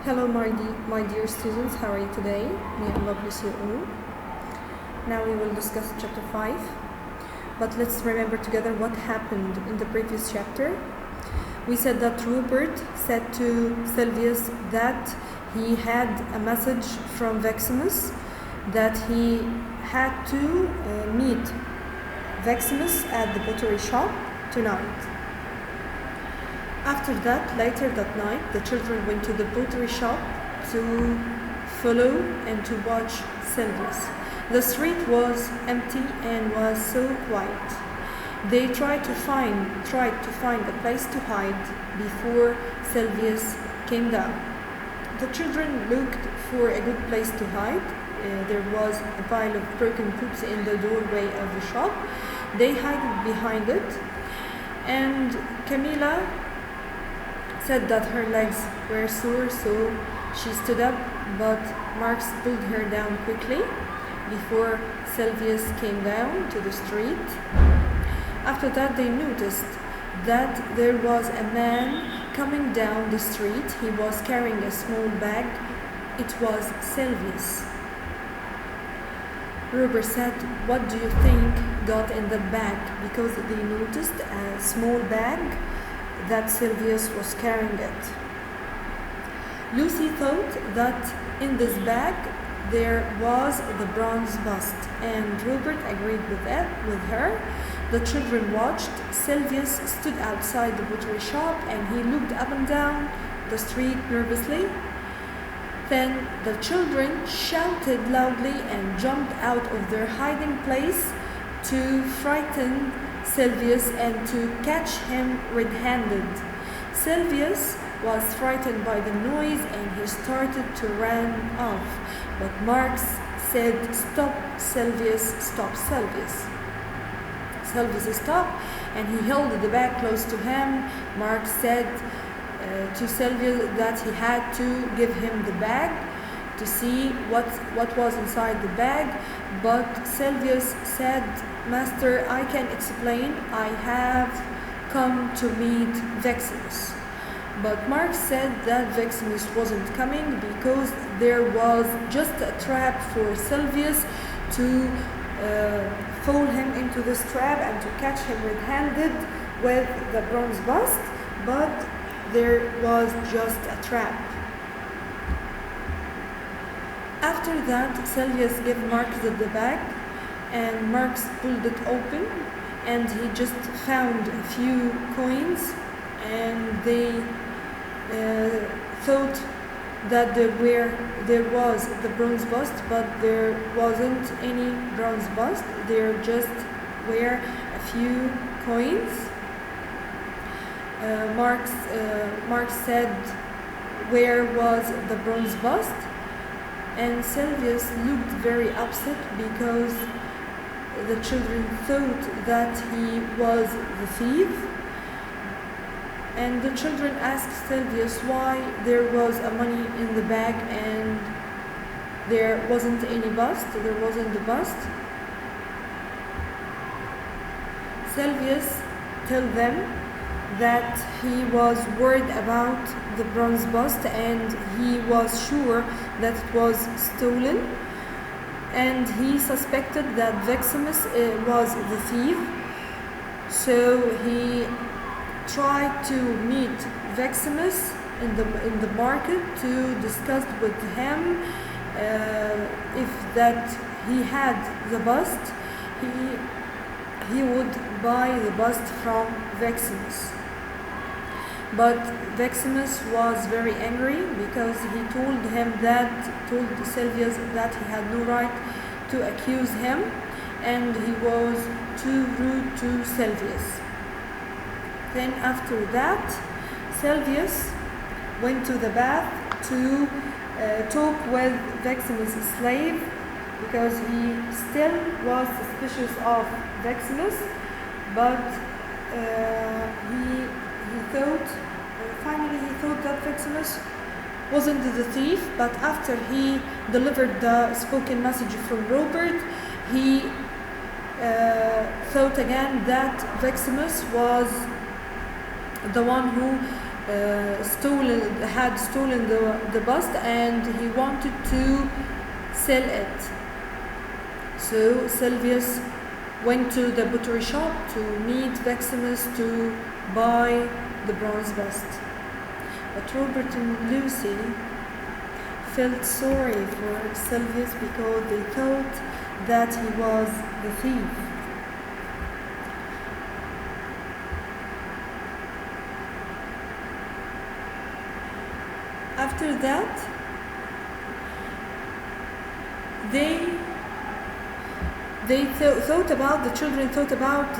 Hello my dear students, how are you today? May Allah bless you all. Now we will discuss chapter 5, but let's remember together what happened in the previous chapter. We said that Rupert said to Silvius that he had a message from Veximus that he had to meet Veximus at the pottery shop tonight. After that, later that night, the children went to the pottery shop to follow and to watch Silvius. The street was empty and was so quiet. They tried to find a place to hide before Silvius came down. The children looked for a good place to hide. There was a pile of broken pots in the doorway of the shop. They hid behind it, and Camilla said that her legs were sore, so she stood up, but Marx pulled her down quickly before Silvius came down to the street. After that, they noticed that there was a man coming down the street. He was carrying a small bag. It was Silvius. Robert said, "What do you think got in that bag?" Because they noticed a small bag that Silvius was carrying it. Lucy thought that in this bag there was the bronze bust, and Robert agreed with her. The children watched. Silvius stood outside the pottery shop and he looked up and down the street nervously. Then the children shouted loudly and jumped out of their hiding place to frighten Silvius and to catch him red-handed. Silvius was frightened by the noise and he started to run off. But Marx said, "Stop, Silvius, stop, Silvius." Silvius stopped and he held the bag close to him. Marx said to Silvius that he had to give him the bag to see what was inside the bag. But Silvius said, "Master, I can explain. I have come to meet Veximus." But Marx said that Veximus wasn't coming because there was just a trap for Silvius to fall him into this trap and to catch him red-handed with the bronze bust, but there was just a trap. After that, Silvius gave Marx the bag, and Marx pulled it open, and he just found a few coins, and they thought that there was the bronze bust, but there wasn't any bronze bust. There just were a few coins. Marx said, "Where was the bronze bust?" And Silvius looked very upset because the children thought that he was the thief. And the children asked Silvius why there was a money in the bag and there wasn't any bust, there wasn't the bust. Silvius told them that he was worried about the bronze bust and he was sure that it was stolen, and he suspected that Veximus was the thief. So he tried to meet Veximus in the market to discuss with him if that he had the bust, he would buy the bust from Veximus. But Veximus was very angry because he told Silvius that he had no right to accuse him, and he was too rude to Silvius. Then after that, Silvius went to the bath to talk with Veximus' slave because he still was suspicious of Veximus, but finally he thought that Veximus wasn't the thief. But after he delivered the spoken message from Robert, he thought again that Veximus was the one who had stolen the bust, and he wanted to sell it. So Silvius went to the pottery shop to meet Maximus to buy the bronze bust. But Robert and Lucy felt sorry for Silvius because they thought that he was the thief. After that, the children thought about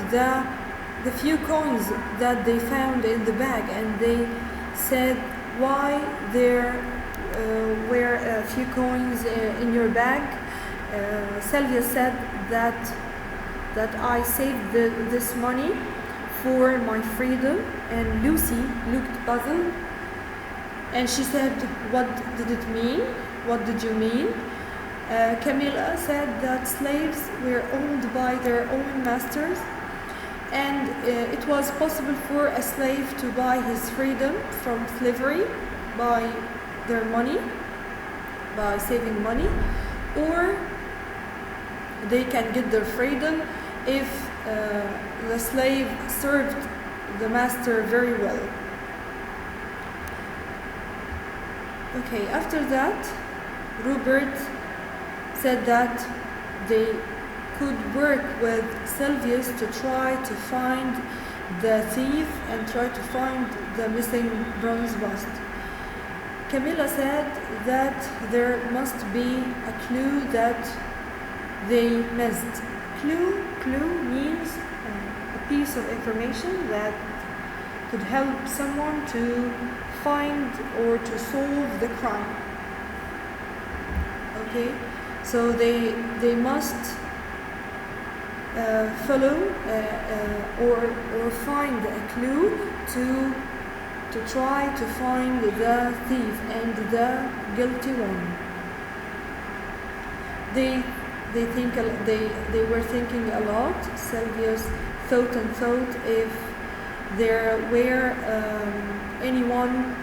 the few coins that they found in the bag, and they said, why there were a few coins in your bag? Sylvia said that I saved this money for my freedom, and Lucy looked puzzled, and she said, what did it mean? What did you mean? Camilla said that slaves were owned by their own masters, and it was possible for a slave to buy his freedom from slavery by their money, by saving money, or they can get their freedom if the slave served the master very well. Okay, after that, Robert said that they could work with Silvius to try to find the thief and try to find the missing bronze bust. Camilla said that there must be a clue that they missed. Clue means a piece of information that could help someone to find or to solve the crime. Okay, so they must follow or find a clue to try to find the thief and the guilty one. They were thinking a lot. Silvius thought if there were anyone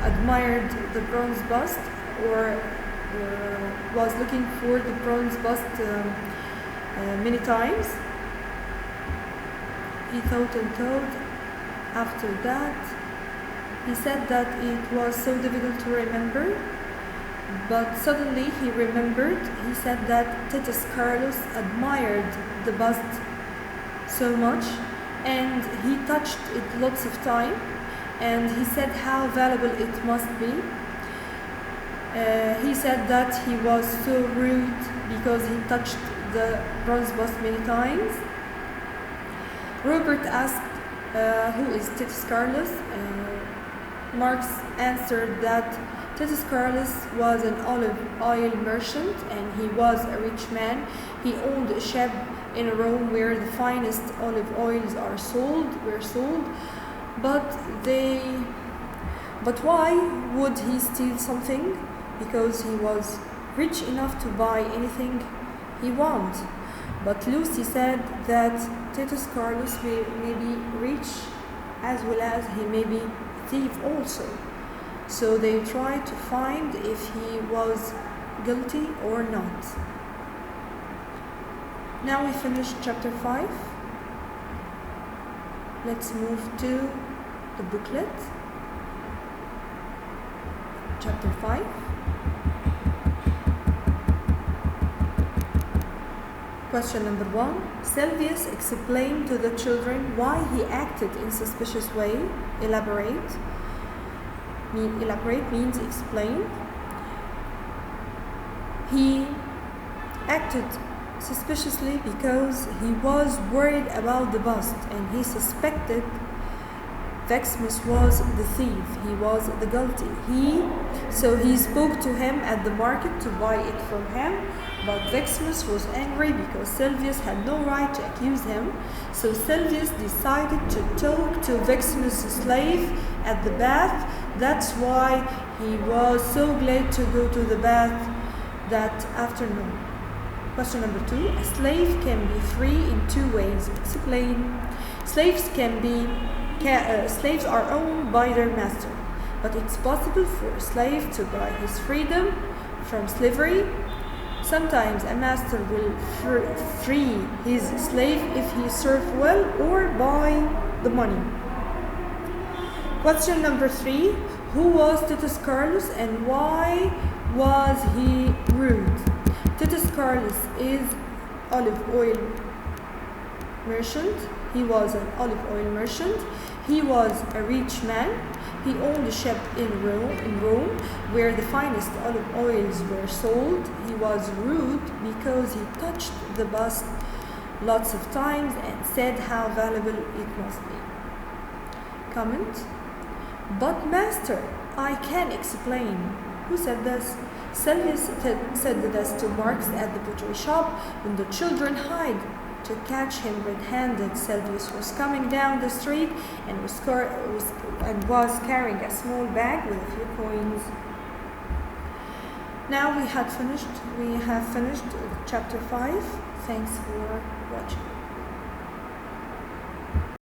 admired the bronze bust or was looking for the bronze bust many times. He thought. After that, he said that it was so difficult to remember, but suddenly he remembered. He said that Titus Carlos admired the bust so much, and he touched it lots of time, and he said how valuable it must be. He said that he was so rude because he touched the bronze bust many times. Robert asked, who is Titus Carlos? Marx answered that Titus Carlos was an olive oil merchant, and he was a rich man. He owned a shop in Rome where the finest olive oils were sold. But why would he steal something? Because he was rich enough to buy anything he wanted. But Lucy said that Titus Carlos may be rich as well as he may be a thief also. So they tried to find if he was guilty or not. Now we finished chapter 5. Let's move to the booklet. Chapter 5. Question number 1. Silvius explained to the children why he acted in suspicious way. Elaborate means explain. He acted suspiciously because he was worried about the bust, and he suspected Maximus was the thief. He was the guilty. So he spoke to him at the market to buy it from him, but Maximus was angry because Silvius had no right to accuse him. So Silvius decided to talk to Maximus' slave at the bath. That's why he was so glad to go to the bath that afternoon. Question number 2. A slave can be free in 2 ways. Explain. Slaves can be slaves are owned by their master, but it's possible for a slave to buy his freedom from slavery. Sometimes a master will free his slave if he serves well or by the money. Question number 3. Who was Titus Carlos and why was he rude? Titus Carlos is olive oil merchant. He was an olive oil merchant. He was a rich man. He owned a ship in Rome, where the finest olive oils were sold. He was rude because he touched the bust lots of times and said how valuable it must be. Comment. But master, I can explain. Who said this? Servius said this to Marx at the butchery shop when the children hid to catch him red-handed. Servius was coming down the street and was carrying a small bag with a few coins. Now we have finished chapter 5. Thanks for watching.